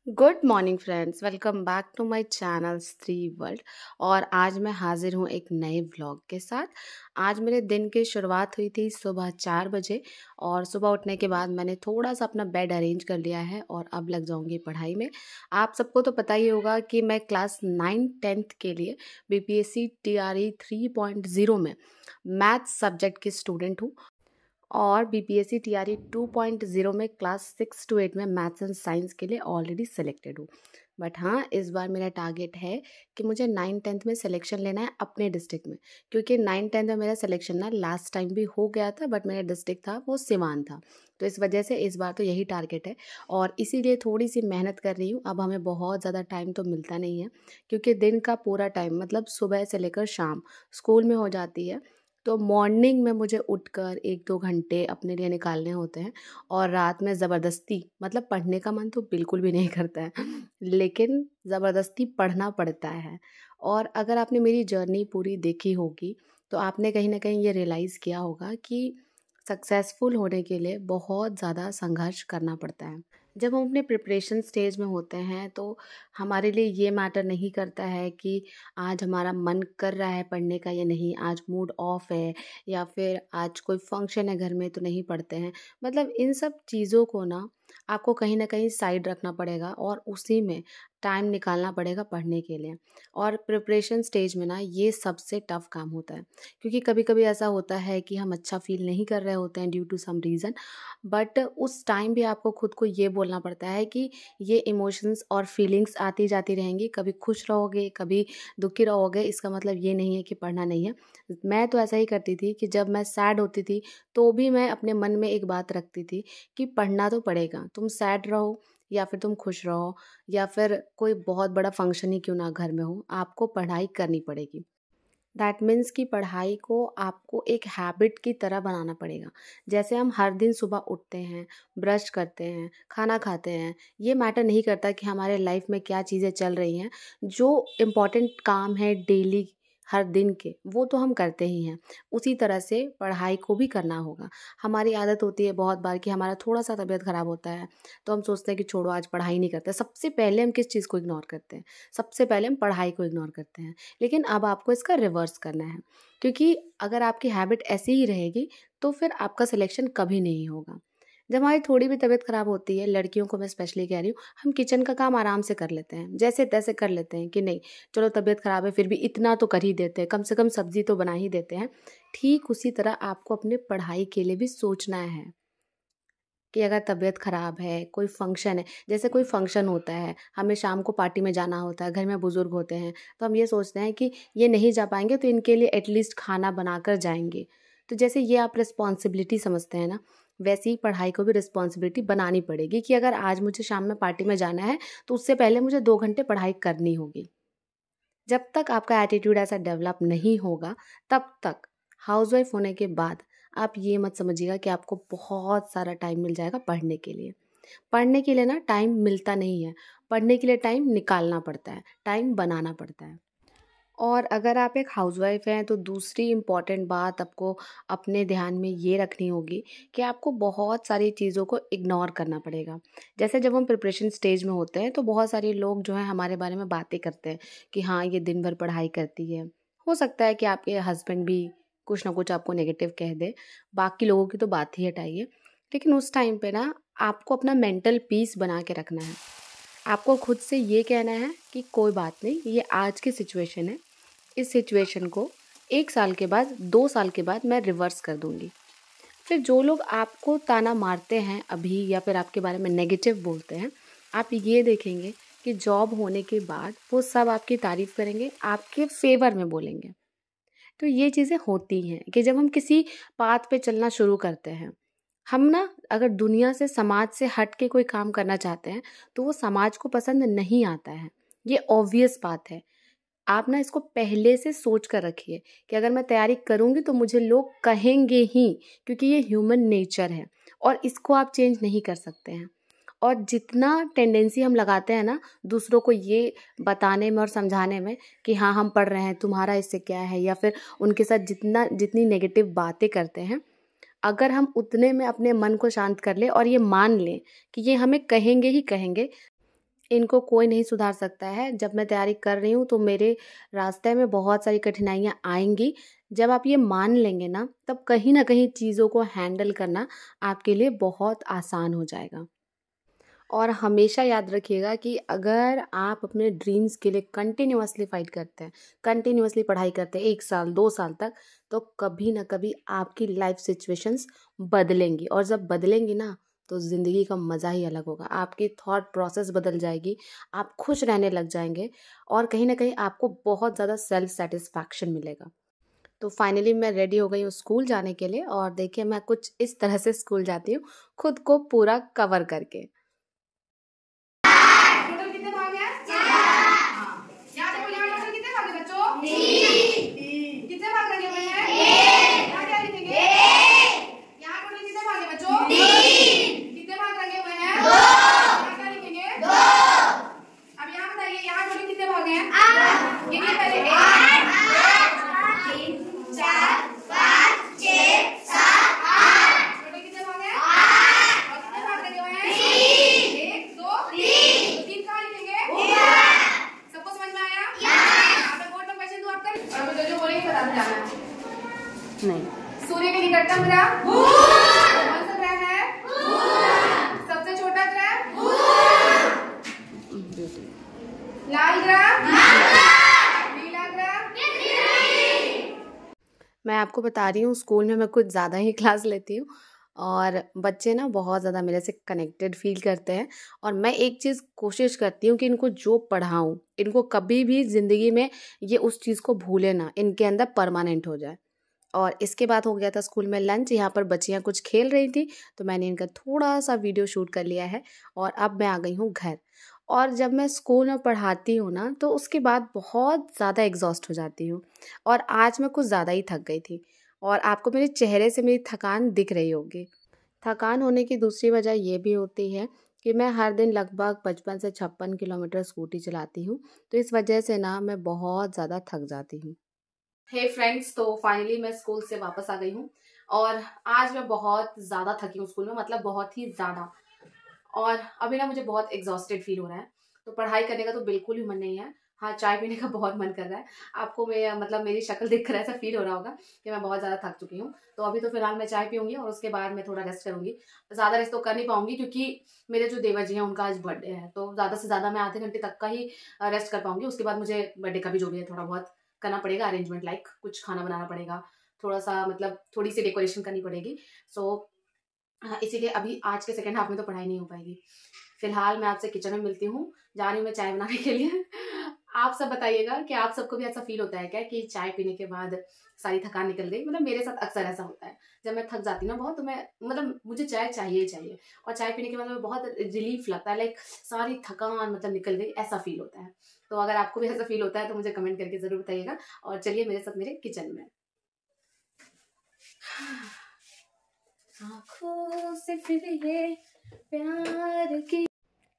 Good morning friends, welcome back to my channel Stree world. और आज मैं हाजिर हूँ एक नए व्लॉग के साथ। आज मेरे दिन की शुरुआत हुई थी सुबह 4 बजे और सुबह उठने के बाद मैंने थोड़ा सा अपना बेड अरेंज कर लिया है और अब लग जाऊँगी पढ़ाई में। आप सबको तो पता ही होगा कि मैं क्लास 9th के लिए BPSC TRE 3.0 में मैथ्स सब्जेक्ट की स्टूडेंट हूँ और BPSC TRE 2.0 में क्लास 6 to 8 में मैथ्स एंड साइंस के लिए ऑलरेडी सेलेक्टेड हूँ। बट हाँ, इस बार मेरा टारगेट है कि मुझे 9th-10th में सिलेक्शन लेना है अपने डिस्ट्रिक्ट में, क्योंकि 9th-10th में मेरा सिलेक्शन ना लास्ट टाइम भी हो गया था, बट मेरा डिस्ट्रिक्ट था वो सिवान था। तो इस वजह से इस बार तो यही टारगेट है और इसीलिए थोड़ी सी मेहनत कर रही हूँ। अब हमें बहुत ज़्यादा टाइम तो मिलता नहीं है, क्योंकि दिन का पूरा टाइम मतलब सुबह से लेकर शाम स्कूल में हो जाती है। तो मॉर्निंग में मुझे उठकर 1-2 घंटे अपने लिए निकालने होते हैं और रात में ज़बरदस्ती मतलब पढ़ने का मन तो बिल्कुल भी नहीं करता है लेकिन ज़बरदस्ती पढ़ना पड़ता है। और अगर आपने मेरी जर्नी पूरी देखी होगी तो आपने कहीं न कहीं ये रियलाइज़ किया होगा कि सक्सेसफुल होने के लिए बहुत ज़्यादा संघर्ष करना पड़ता है। जब हम अपने प्रिपरेशन स्टेज में होते हैं तो हमारे लिए ये मैटर नहीं करता है कि आज हमारा मन कर रहा है पढ़ने का या नहीं, आज मूड ऑफ है या फिर आज कोई फंक्शन है घर में तो नहीं पढ़ते हैं। मतलब इन सब चीज़ों को ना आपको कहीं न कहीं साइड रखना पड़ेगा और उसी में टाइम निकालना पड़ेगा पढ़ने के लिए। और प्रिपरेशन स्टेज में ना ये सबसे टफ़ काम होता है, क्योंकि कभी-कभी ऐसा होता है कि हम अच्छा फ़ील नहीं कर रहे होते हैं due to some reason, but उस टाइम भी आपको खुद को ये बोलना पड़ता है कि ये इमोशंस और फीलिंग्स आती जाती रहेंगी, कभी खुश रहोगे, कभी दुखी रहोगे, इसका मतलब ये नहीं है कि पढ़ना नहीं है। मैं तो ऐसा ही करती थी कि जब मैं सैड होती थी, तो भी मैं अपने मन में एक बात रखती थी कि पढ़ना तो पड़ेगा, तुम सैड रहो या फिर तुम खुश रहो या फिर कोई बहुत बड़ा फंक्शन ही क्यों ना घर में हो, आपको पढ़ाई करनी पड़ेगी। दैट मीन्स कि पढ़ाई को आपको एक हैबिट की तरह बनाना पड़ेगा। जैसे हम हर दिन सुबह उठते हैं, ब्रश करते हैं, खाना खाते हैं, ये मैटर नहीं करता कि हमारे लाइफ में क्या चीज़ें चल रही हैं। जो इम्पोर्टेंट काम है डेली हर दिन के, वो तो हम करते ही हैं। उसी तरह से पढ़ाई को भी करना होगा। हमारी आदत होती है बहुत बार कि हमारा थोड़ा-सा तबीयत ख़राब होता है, तो हम सोचते हैं कि छोड़ो आज पढ़ाई नहीं करते। सबसे पहले हम किस चीज़ को इग्नोर करते हैं? सबसे पहले हम पढ़ाई को इग्नोर करते हैं। लेकिन अब आपको इसका रिवर्स करना है, क्योंकि अगर आपकी हैबिट ऐसी ही रहेगी तो फिर आपका सिलेक्शन कभी नहीं होगा। जब हमारी थोड़ी भी तबीयत ख़राब होती है, लड़कियों को मैं स्पेशली कह रही हूँ, हम किचन का काम आराम से कर लेते हैं, जैसे-तैसे कर लेते हैं कि नहीं चलो तबीयत ख़राब है फिर भी इतना तो कर ही देते हैं, कम से कम सब्ज़ी तो बना ही देते हैं। ठीक उसी तरह आपको अपने पढ़ाई के लिए भी सोचना है कि अगर तबीयत ख़राब है, कोई फ़ंक्शन है, जैसे कोई फ़ंक्शन होता है, हमें शाम को पार्टी में जाना होता है, घर में बुज़ुर्ग होते हैं, तो हम ये सोचते हैं कि ये नहीं जा पाएँगे तो इनके लिए एटलीस्ट खाना बनाकर जाएँगे। तो जैसे ये आप रिस्पॉन्सिबिलिटी समझते हैं ना, वैसे ही पढ़ाई को भी रिस्पॉन्सिबिलिटी बनानी पड़ेगी कि अगर आज मुझे शाम में पार्टी में जाना है, तो उससे पहले मुझे 2 घंटे पढ़ाई करनी होगी। जब तक आपका एटीट्यूड ऐसा डेवलप नहीं होगा, तब तक हाउसवाइफ़ होने के बाद आप ये मत समझिएगा कि आपको बहुत सारा टाइम मिल जाएगा पढ़ने के लिए। पढ़ने के लिए ना टाइम मिलता नहीं है, पढ़ने के लिए टाइम निकालना पड़ता है, टाइम बनाना पड़ता है। और अगर आप एक हाउसवाइफ़ हैं तो दूसरी इम्पॉर्टेंट बात आपको अपने ध्यान में ये रखनी होगी कि आपको बहुत सारी चीज़ों को इग्नोर करना पड़ेगा। जैसे जब हम प्रिपरेशन स्टेज में होते हैं तो बहुत सारे लोग जो हैं हमारे बारे में बातें करते हैं कि हाँ, ये दिन भर पढ़ाई करती है। हो सकता है कि आपके हस्बैंड भी कुछ ना कुछ आपको नेगेटिव कह दें, बाकी लोगों की तो बात ही हटाइए। लेकिन उस टाइम पे ना आपको अपना मेंटल पीस बना के रखना है। आपको खुद से ये कहना है कि कोई बात नहीं, ये आज की सिचुएशन है, इस सिचुएशन को 1 साल के बाद, 2 साल के बाद मैं रिवर्स कर दूँगी। फिर जो लोग आपको ताना मारते हैं अभी या फिर आपके बारे में नेगेटिव बोलते हैं, आप ये देखेंगे कि जॉब होने के बाद वो सब आपकी तारीफ़ करेंगे, आपके फ़ेवर में बोलेंगे। तो ये चीज़ें होती हैं कि जब हम किसी पाथ पे चलना शुरू करते हैं, हम ना अगर दुनिया से, समाज से हट के कोई काम करना चाहते हैं, तो वो समाज को पसंद नहीं आता है। ये ऑब्वियस बात है। आप ना इसको पहले से सोच कर रखिए कि अगर मैं तैयारी करूँगी तो मुझे लोग कहेंगे ही, क्योंकि ये ह्यूमन नेचर है और इसको आप चेंज नहीं कर सकते हैं। और जितना टेंडेंसी हम लगाते हैं ना दूसरों को ये बताने में और समझाने में कि हाँ हम पढ़ रहे हैं, तुम्हारा इससे क्या है, या फिर उनके साथ जितनी नेगेटिव बातें करते हैं, अगर हम उतने में अपने मन को शांत कर लें और ये मान लें कि ये हमें कहेंगे ही कहेंगे, इनको कोई नहीं सुधार सकता है। जब मैं तैयारी कर रही हूँ तो मेरे रास्ते में बहुत सारी कठिनाइयाँ आएँगी। जब आप ये मान लेंगे ना, तब कहीं न कहीं चीज़ों को हैंडल करना आपके लिए बहुत आसान हो जाएगा। और हमेशा याद रखिएगा कि अगर आप अपने ड्रीम्स के लिए कंटिन्यूअसली फाइट करते हैं, कंटिन्यूअसली पढ़ाई करते हैं 1 साल, 2 साल तक, तो कभी न कभी आपकी लाइफ सिचुएशंस बदलेंगी। और जब बदलेंगी ना, तो ज़िंदगी का मज़ा ही अलग होगा। आपकी थॉट प्रोसेस बदल जाएगी, आप खुश रहने लग जाएँगे और कहीं न कहीं आपको बहुत ज़्यादा सेल्फ सैटिस्फैक्शन मिलेगा। तो फाइनली मैं रेडी हो गई हूँ स्कूल जाने के लिए और देखिए मैं कुछ इस तरह से स्कूल जाती हूँ, खुद को पूरा कवर करके। टोटल कितने भाग हैं? 4। हाँ, यहाँ देखो, यहाँ टोटल कितने भाग हैं बच्चों? 3। कितने भाग लगे हुए हैं? 1। यहाँ क्या लिखेंगे? 1। यहाँ टोटल कितने भाग हैं बच्चों? 3। कितने भाग लगे हुए हैं? 2। यहाँ क्या लिखेंगे? 2। अब यहाँ बताइए, यहाँ टोटल कितने भाग हैं? 8। गिनिए पहले। 1 2 3 4 5 6 7 8। टोटल कितने भाग हैं? 8। और कितने भाग लगे हुए हैं? 3। 1 2 3। तो 3 कहाँ लिखेंगे? सबको समझ में आया? यहाँ पे बोर्ड में क्वेश्चन दूँ आपका, और मुझे जो बोलेंगे बताते जाना है। नहीं। सूर्य के निकटतम ग्रह कौन सा ग्रह है? सबसे छोटा ग्रह? लाल ग्रह? नीला ग्रह? मैं आपको बता रही हूँ, स्कूल में मैं कुछ ज़्यादा ही क्लास लेती हूँ और बच्चे ना बहुत ज़्यादा मेरे से कनेक्टेड फील करते हैं। और मैं एक चीज़ कोशिश करती हूँ कि इनको जो पढ़ाऊँ, इनको कभी भी ज़िंदगी में ये उस चीज़ को भूले ना, इनके अंदर परमानेंट हो जाए। और इसके बाद हो गया था स्कूल में लंच। यहाँ पर बच्चियाँ कुछ खेल रही थी, तो मैंने इनका थोड़ा सा वीडियो शूट कर लिया है और अब मैं आ गई हूँ घर। और जब मैं स्कूल में पढ़ाती हूँ ना, तो उसके बाद बहुत ज़्यादा एग्जॉस्ट हो जाती हूँ और आज मैं कुछ ज़्यादा ही थक गई थी और आपको मेरे चेहरे से मेरी थकान दिख रही होगी। थकान होने की दूसरी वजह ये भी होती है कि मैं हर दिन लगभग 55 से 56 किलोमीटर स्कूटी चलाती हूँ, तो इस वजह से ना मैं बहुत ज़्यादा थक जाती हूँ। हे फ्रेंड्स, तो फाइनली मैं स्कूल से वापस आ गई हूँ और आज मैं बहुत ज़्यादा थकी हूँ स्कूल में, मतलब बहुत ही ज़्यादा। और अभी ना मुझे बहुत एग्जॉस्टेड फील हो रहा है, तो पढ़ाई करने का तो बिल्कुल भी मन नहीं है। हाँ, चाय पीने का बहुत मन कर रहा है। आपको मैं मतलब मेरी शक्ल देखकर ऐसा फील हो रहा होगा कि मैं बहुत ज़्यादा थक चुकी हूँ। तो अभी तो फिलहाल मैं चाय पीऊँगी और उसके बाद मैं थोड़ा रेस्ट करूँगी। ज़्यादा रेस्ट तो कर नहीं पाऊँगी क्योंकि मेरे जो देवर जी हैं उनका आज बर्थडे है, तो ज़्यादा से ज़्यादा मैं आधे घंटे तक का ही रेस्ट कर पाऊँगी। उसके बाद मुझे बर्थडे का भी जो भी है थोड़ा बहुत करना पड़ेगा, अरेंजमेंट लाइक कुछ खाना बनाना पड़ेगा, थोड़ा सा मतलब थोड़ी सी डेकोरेशन करनी पड़ेगी। सो हाँ, इसीलिए अभी आज के सेकंड हाफ में तो पढ़ाई नहीं हो पाएगी। फिलहाल मैं आपसे किचन में मिलती हूँ, जा रही हूँ मैं चाय बनाने के लिए। आप सब बताइएगा कि आप सबको भी ऐसा फील होता है क्या कि चाय पीने के बाद सारी थकान निकल गई? मतलब मेरे साथ अक्सर ऐसा होता है। जब मैं थक जाती हूँ ना बहुत, तो मैं मतलब मुझे चाय चाहिए ही चाहिए और चाय पीने के बाद मुझे बहुत रिलीफ लगता है, लाइक सारी थकान मतलब निकल गई, ऐसा फील होता है। तो अगर आपको भी ऐसा फील होता है तो मुझे कमेंट करके ज़रूर बताइएगा और चलिए मेरे साथ मेरे किचन में। आँखों से फिर ये प्यार की।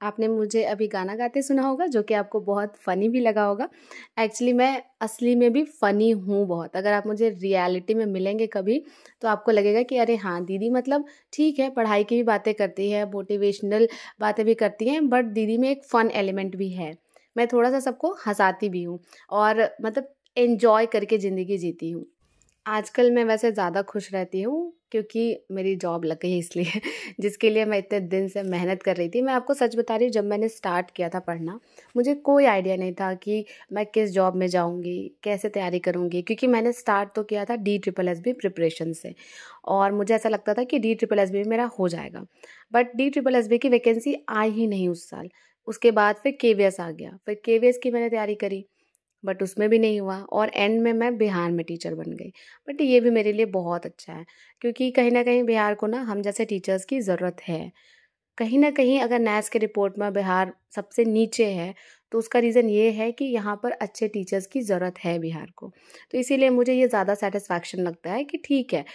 आपने मुझे अभी गाना गाते सुना होगा जो कि आपको बहुत फ़नी भी लगा होगा। एक्चुअली मैं असली में भी फ़नी हूँ बहुत। अगर आप मुझे रियलिटी में मिलेंगे कभी, तो आपको लगेगा कि अरे हाँ, दीदी मतलब ठीक है, पढ़ाई की भी बातें करती है, मोटिवेशनल बातें भी करती हैं, बट दीदी में एक फ़न एलिमेंट भी है। मैं थोड़ा-सा सबको हँसाती भी हूँ और मतलब एन्जॉय करके ज़िंदगी जीती हूँ। आजकल मैं वैसे ज़्यादा खुश रहती हूँ क्योंकि मेरी जॉब लग गई है इसलिए जिसके लिए मैं इतने दिन से मेहनत कर रही थी। मैं आपको सच बता रही हूँ, जब मैंने स्टार्ट किया था पढ़ना, मुझे कोई आइडिया नहीं था कि मैं किस जॉब में जाऊँगी, कैसे तैयारी करूँगी, क्योंकि मैंने स्टार्ट तो किया था DSSB प्रिपरेशन से और मुझे ऐसा लगता था कि DSSB मेरा हो जाएगा। बट DSSB की वैकेंसी आई ही नहीं उस साल। उसके बाद फिर KVS आ गया, फिर KVS की मैंने तैयारी करी, बट उसमें भी नहीं हुआ और एंड में मैं बिहार में टीचर बन गई। बट ये भी मेरे लिए बहुत अच्छा है क्योंकि कहीं न कहीं बिहार को ना हम जैसे टीचर्स की ज़रूरत है। कहीं न कहीं अगर नैस के रिपोर्ट में बिहार सबसे नीचे है, तो उसका रीज़न ये है कि यहाँ पर अच्छे टीचर्स की ज़रूरत है बिहार को। तो इसीलिए मुझे ये ज़्यादा सैटिस्फैक्शन लगता है कि ठीक है,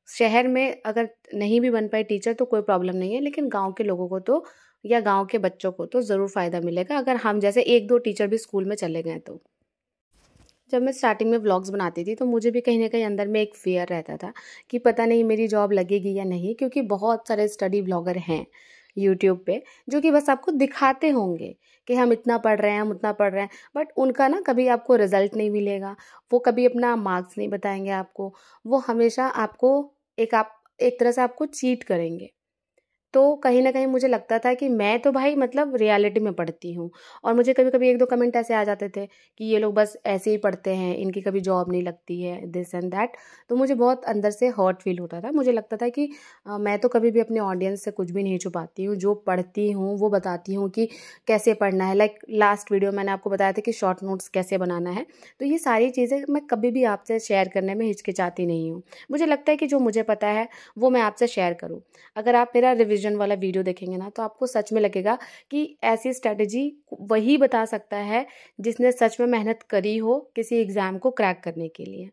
शहर में अगर नहीं भी बन पाए टीचर तो कोई प्रॉब्लम नहीं है, लेकिन गाँव के लोगों को तो या गाँव के बच्चों को तो ज़रूर फ़ायदा मिलेगा अगर हम जैसे 1-2 टीचर भी स्कूल में चले गए तो। जब मैं स्टार्टिंग में व्लॉग्स बनाती थी तो मुझे भी कहीं न कहीं अंदर में एक फ़ियर रहता था कि पता नहीं मेरी जॉब लगेगी या नहीं, क्योंकि बहुत सारे स्टडी व्लॉगर हैं यूट्यूब पे, जो कि बस आपको दिखाते होंगे कि हम इतना पढ़ रहे हैं, हम उतना पढ़ रहे हैं, बट उनका ना कभी आपको रिजल्ट नहीं मिलेगा। वो कभी अपना मार्क्स नहीं बताएंगे आपको। वो हमेशा आपको एक तरह से आपको चीट करेंगे। तो कहीं न कहीं मुझे लगता था कि मैं तो भाई मतलब रियलिटी में पढ़ती हूँ, और मुझे कभी-कभी 1-2 कमेंट ऐसे आ जाते थे कि ये लोग बस ऐसे ही पढ़ते हैं, इनकी कभी जॉब नहीं लगती है, दिस एंड दैट। तो मुझे बहुत अंदर से हर्ट फील होता था। मुझे लगता था कि मैं तो कभी भी अपने ऑडियंस से कुछ भी नहीं छुपाती हूँ, जो पढ़ती हूँ वो बताती हूँ कि कैसे पढ़ना है। लाइक लास्ट वीडियो मैंने आपको बताया था कि शॉर्ट नोट्स कैसे बनाना है। तो ये सारी चीज़ें मैं कभी भी आपसे शेयर करने में हिचकिचाती नहीं हूँ। मुझे लगता है कि जो मुझे पता है वो मैं आपसे शेयर करूँ। अगर आप मेरा रिवीजन वाला वीडियो देखेंगे ना, तो आपको सच में लगेगा कि ऐसी स्ट्रैटेजी वही बता सकता है जिसने सच में मेहनत करी हो किसी एग्ज़ाम को क्रैक करने के लिए।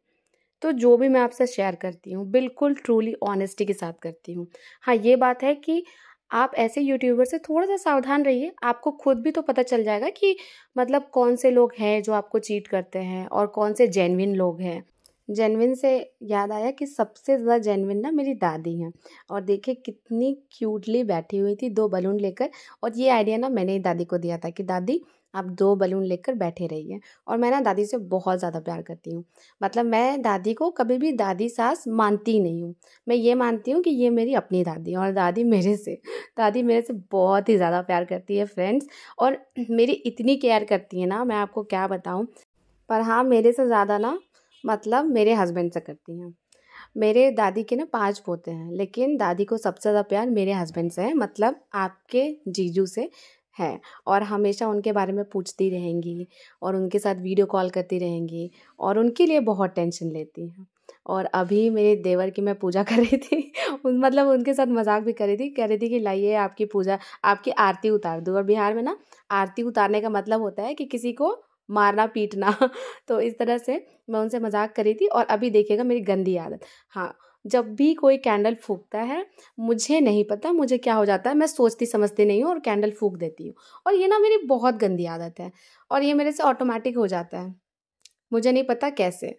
तो जो भी मैं आपसे शेयर करती हूँ बिल्कुल ट्रूली ऑनेस्टी के साथ करती हूँ। हाँ, ये बात है कि आप ऐसे यूट्यूबर से थोड़ा-सा सावधान रहिए। आपको खुद भी तो पता चल जाएगा कि मतलब कौन से लोग हैं जो आपको चीट करते हैं और कौन से जेन्युइन लोग हैं। जेन्युइन से याद आया कि सबसे ज़्यादा जेन्युइन ना मेरी दादी हैं। और देखिए कितनी क्यूटली बैठी हुई थी 2 बलून लेकर। और ये आइडिया ना मैंने ही दादी को दिया था कि दादी आप 2 बलून लेकर बैठे रहिए। और मैं ना दादी से बहुत ज़्यादा प्यार करती हूँ। मतलब मैं दादी को कभी भी दादी सास मानती नहीं हूँ। मैं ये मानती हूँ कि ये मेरी अपनी दादी है, और दादी मेरे से बहुत ही ज़्यादा प्यार करती है फ्रेंड्स। और मेरी इतनी केयर करती है ना, मैं आपको क्या बताऊँ। पर हाँ, मेरे से ज़्यादा ना मतलब मेरे हस्बैंड से करती हैं। मेरे दादी के ना 5 पोते हैं, लेकिन दादी को सबसे ज़्यादा प्यार मेरे हस्बैंड से है, मतलब आपके जीजू से है। और हमेशा उनके बारे में पूछती रहेंगी, और उनके साथ वीडियो कॉल करती रहेंगी, और उनके लिए बहुत टेंशन लेती हैं। और अभी मेरे देवर की मैं पूजा कर रही थी मतलब उनके साथ मजाक भी कर रही थी, कह रही थी कि लाइए आपकी पूजा, आपकी आरती उतार दूँ। और बिहार में ना आरती उतारने का मतलब होता है कि किसी को मारना पीटना तो इस तरह से मैं उनसे मजाक करी थी। और अभी देखिएगा मेरी गंदी आदत। हाँ, जब भी कोई कैंडल फूकता है, मुझे नहीं पता मुझे क्या हो जाता है, मैं सोचती समझती नहीं हूँ और कैंडल फूक देती हूँ। और ये ना मेरी बहुत गंदी आदत है, और ये मेरे से ऑटोमेटिक हो जाता है, मुझे नहीं पता कैसे।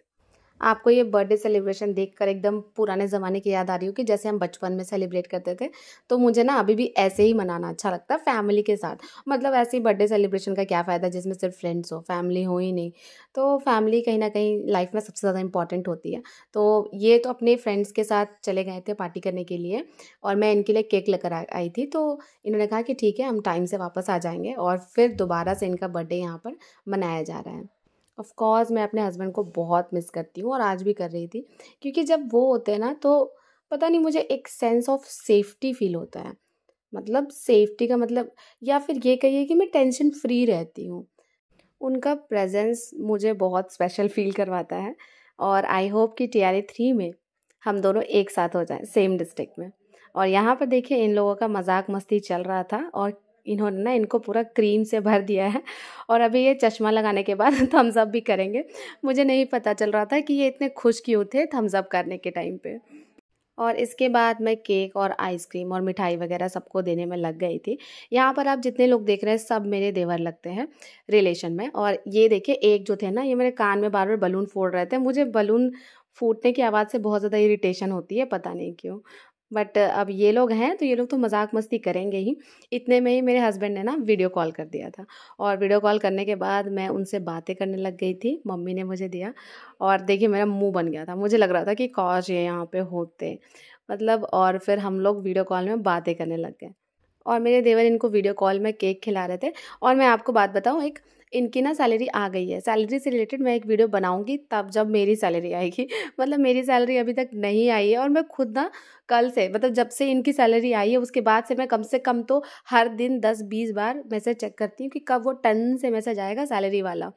आपको ये बर्थडे सेलिब्रेशन देखकर एकदम पुराने ज़माने की याद आ रही हो कि जैसे हम बचपन में सेलिब्रेट करते थे। तो मुझे ना अभी भी ऐसे ही मनाना अच्छा लगता है फैमिली के साथ। मतलब ऐसे ही बर्थडे सेलिब्रेशन का क्या फ़ायदा जिसमें सिर्फ फ्रेंड्स हो, फैमिली हो ही नहीं। तो फैमिली कहीं न कहीं लाइफ में सबसे ज़्यादा इम्पॉर्टेंट होती है। तो ये तो अपने फ्रेंड्स के साथ चले गए थे पार्टी करने के लिए, और मैं इनके लिए केक लेकर आई थी। तो इन्होंने कहा कि ठीक है, हम टाइम से वापस आ जाएँगे, और फिर दोबारा से इनका बर्थडे यहाँ पर मनाया जा रहा है। ऑफ़ कोर्स मैं अपने हस्बैंड को बहुत मिस करती हूँ, और आज भी कर रही थी, क्योंकि जब वो होते हैं ना तो पता नहीं मुझे एक सेंस ऑफ सेफ्टी फ़ील होता है। मतलब सेफ्टी का मतलब, या फिर ये कहिए कि मैं टेंशन फ्री रहती हूँ। उनका प्रेज़ेंस मुझे बहुत स्पेशल फ़ील करवाता है, और आई होप कि टीआरई 3 में हम दोनों एक साथ हो जाएँ सेम डिस्ट्रिक्ट में। और यहाँ पर देखिए इन लोगों का मज़ाक मस्ती चल रहा था, और इन्होंने ना इनको पूरा क्रीम से भर दिया है, और अभी ये चश्मा लगाने के बाद थम्स अप भी करेंगे। मुझे नहीं पता चल रहा था कि ये इतने खुश क्यों थे थम्स अप करने के टाइम पे। और इसके बाद मैं केक और आइसक्रीम और मिठाई वगैरह सबको देने में लग गई थी। यहाँ पर आप जितने लोग देख रहे हैं सब मेरे देवर लगते हैं रिलेशन में। और ये देखिए एक जो थे ना, ये मेरे कान में बार बार बलून फोड़ रहे थे। मुझे बलून फूटने की आवाज़ से बहुत ज़्यादा इरिटेशन होती है, पता नहीं क्यों। बट अब ये लोग हैं तो ये लोग तो मजाक मस्ती करेंगे ही। इतने में ही मेरे हस्बैंड ने ना वीडियो कॉल कर दिया था, और वीडियो कॉल करने के बाद मैं उनसे बातें करने लग गई थी। मम्मी ने मुझे दिया, और देखिए मेरा मुंह बन गया था। मुझे लग रहा था कि काश ये यहाँ पे होते, मतलब। और फिर हम लोग वीडियो कॉल में बातें करने लग गए, और मेरे देवर इनको वीडियो कॉल में केक खिला रहे थे। और मैं आपको बात बताऊं, एक इनकी ना सैलरी आ गई है। सैलरी से रिलेटेड मैं एक वीडियो बनाऊंगी तब जब मेरी सैलरी आएगी। मतलब मेरी सैलरी अभी तक नहीं आई है, और मैं खुद ना कल से, मतलब जब से इनकी सैलरी आई है उसके बाद से मैं कम से कम तो हर दिन 10-20 बार मैसेज चेक करती हूँ कि कब वो टन से मैसेज आएगा सैलरी वाला।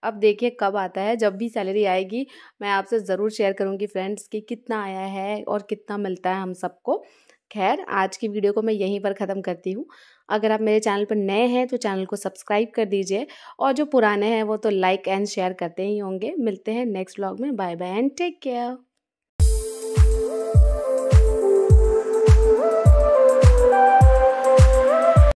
अब देखिए कब आता है। जब भी सैलरी आएगी मैं आपसे ज़रूर शेयर करूँगी फ्रेंड्स कि कितना आया है और कितना मिलता है हम सबको। खैर आज की वीडियो को मैं यहीं पर ख़त्म करती हूँ। अगर आप मेरे चैनल पर नए हैं तो चैनल को सब्सक्राइब कर दीजिए, और जो पुराने हैं वो तो लाइक एंड शेयर करते ही होंगे। मिलते हैं नेक्स्ट व्लॉग में। Bye bye and take care.